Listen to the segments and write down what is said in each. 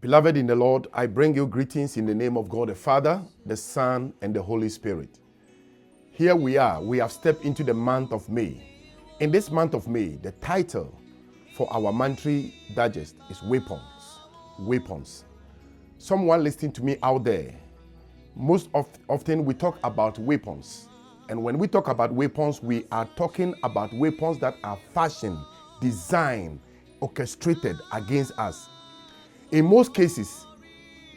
Beloved in the Lord, I bring you greetings in the name of God the Father, the Son, and the Holy Spirit. Here we are. We have stepped into the month of May. In this month of May, the title for our monthly digest is Weapons. Weapons. Someone listening to me out there, most often we talk about weapons. And when we talk about weapons, we are talking about weapons that are fashioned, designed, orchestrated against us. In most cases,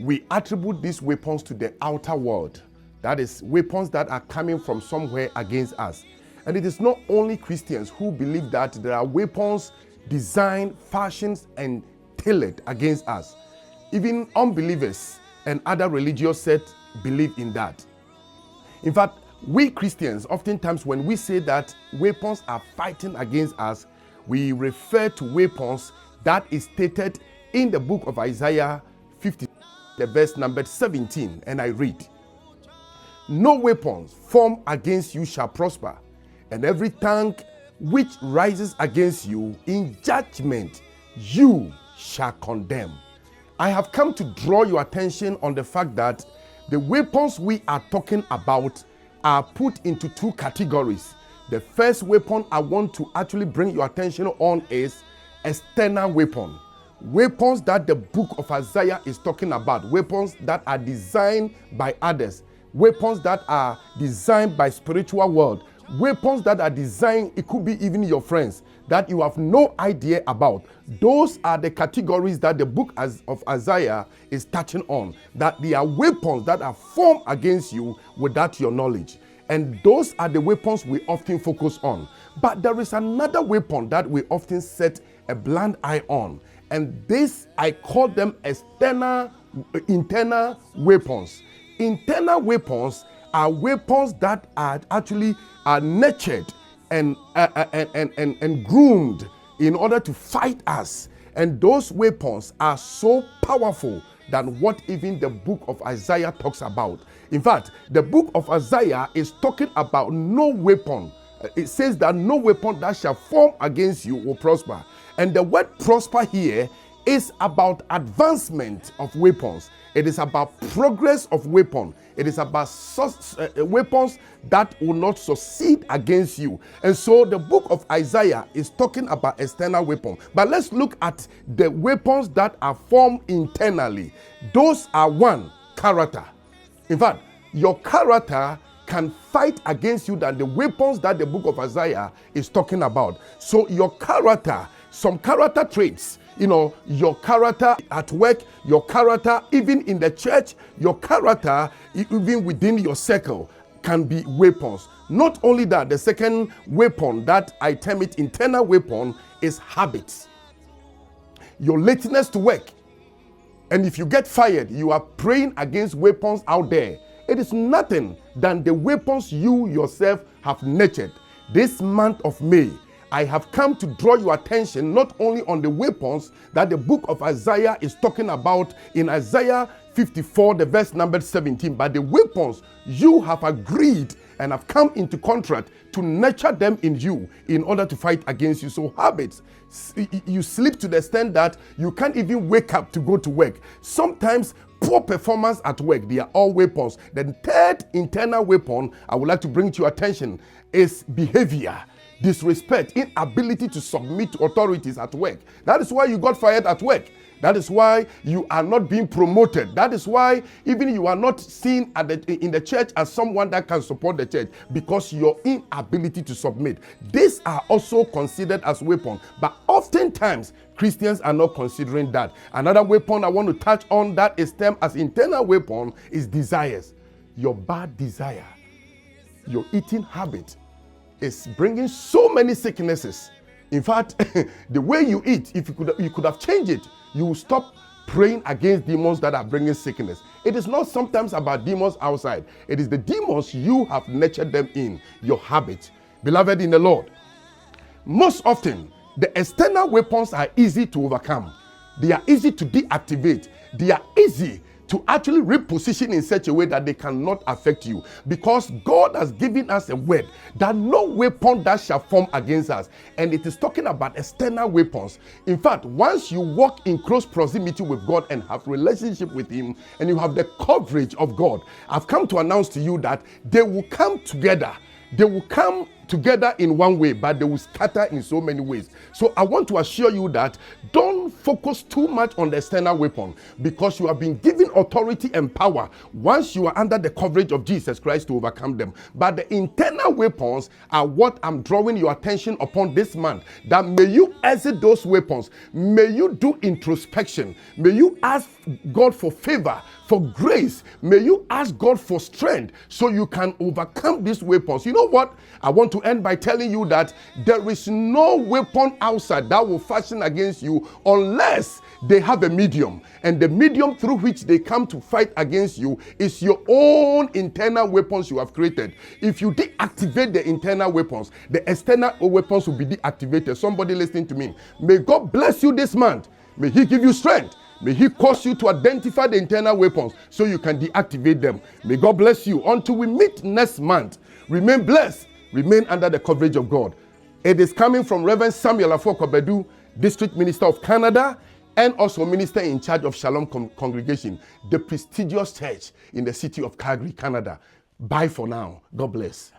we attribute these weapons to the outer world. That is, weapons that are coming from somewhere against us. And it is not only Christians who believe that there are weapons designed, fashioned, and tailored against us. Even unbelievers and other religious sects believe in that. In fact, we Christians, oftentimes when we say that weapons are fighting against us, we refer to weapons that is stated in the book of Isaiah 50, the verse number 17, and I read, "No weapons formed against you shall prosper, and every tongue which rises against you in judgment you shall condemn." I have come to draw your attention on the fact that the weapons we are talking about are put into two categories. The first weapon I want to actually bring your attention on is external weapon. Weapons that the book of Isaiah is talking about. Weapons that are designed by others. Weapons that are designed by spiritual world. Weapons that are designed, it could be even your friends, that you have no idea about. Those are the categories that the book of Isaiah is touching on. That they are weapons that are formed against you without your knowledge. And those are the weapons we often focus on. But there is another weapon that we often set a blind eye on. And this, I call them internal weapons. Internal weapons are weapons that are actually nurtured and groomed in order to fight us. And those weapons are so powerful than what even the book of Isaiah talks about. In fact, the book of Isaiah is talking about no weapon. It says that no weapon that shall form against you will prosper. And the word prosper here is about advancement of weapons. It is about progress of weapon. It is about weapons that will not succeed against you. And so the book of Isaiah is talking about external weapons. But let's look at the weapons that are formed internally. Those are one, character. In fact, your character can fight against you than the weapons that the book of Isaiah is talking about. So your character, some character traits, your character at work, your character even in the church, your character even within your circle can be weapons. Not only that, the second weapon that I term it internal weapon is habits. Your lateness to work. And if you get fired, you are praying against weapons out there. It is nothing than the weapons you yourself have nurtured. This month of May, I have come to draw your attention not only on the weapons that the book of Isaiah is talking about in Isaiah 54, the verse number 17, but the weapons you have agreed and have come into contract to nurture them in you in order to fight against you. So habits, you sleep to the extent that you can't even wake up to go to work. Sometimes poor performance at work, they are all weapons. The third internal weapon I would like to bring to your attention is behavior. Disrespect, inability to submit to authorities at work. That is why you got fired at work. That is why you are not being promoted. That is why even you are not seen in the church as someone that can support the church, because your inability to submit. These are also considered as weapons, but oftentimes Christians are not considering that. Another weapon I want to touch on that is termed as internal weapon is desires. Your bad desire, your eating habit is bringing so many sicknesses. In fact, the way you eat, if you could have changed it, you will stop praying against demons that are bringing sickness. It is not sometimes about demons outside. It is the demons you have nurtured them in, your habit. Beloved in the Lord, most often, the external weapons are easy to overcome. They are easy to deactivate. They are easy to actually reposition in such a way that they cannot affect you. Because God has given us a word that no weapon that shall form against us. And it is talking about external weapons. In fact, once you walk in close proximity with God and have relationship with Him, and you have the coverage of God, I've come to announce to you that they will come together. They will come together in one way, but they will scatter in so many ways. So I want to assure you that don't focus too much on the external weapon, because you have been given authority and power once you are under the coverage of Jesus Christ to overcome them. But the internal weapons are what I'm drawing your attention upon this month, that may you exit those weapons. May you do introspection. May you ask God for favor, for grace. May you ask God for strength so you can overcome these weapons. You know what? I want to end by telling you that there is no weapon outside that will fashion against you unless they have a medium. And the medium through which they come to fight against you is your own internal weapons you have created. If you deactivate the internal weapons, the external weapons will be deactivated. Somebody listening to me, may God bless you this month. May He give you strength. May He cause you to identify the internal weapons so you can deactivate them. May God bless you. Until we meet next month, remain blessed. Remain under the coverage of God. It is coming from Reverend Samuel Afoakwa Badu, District Minister of Canada, and also Minister in charge of Shalom Congregation, the prestigious church in the city of Calgary, Canada. Bye for now. God bless.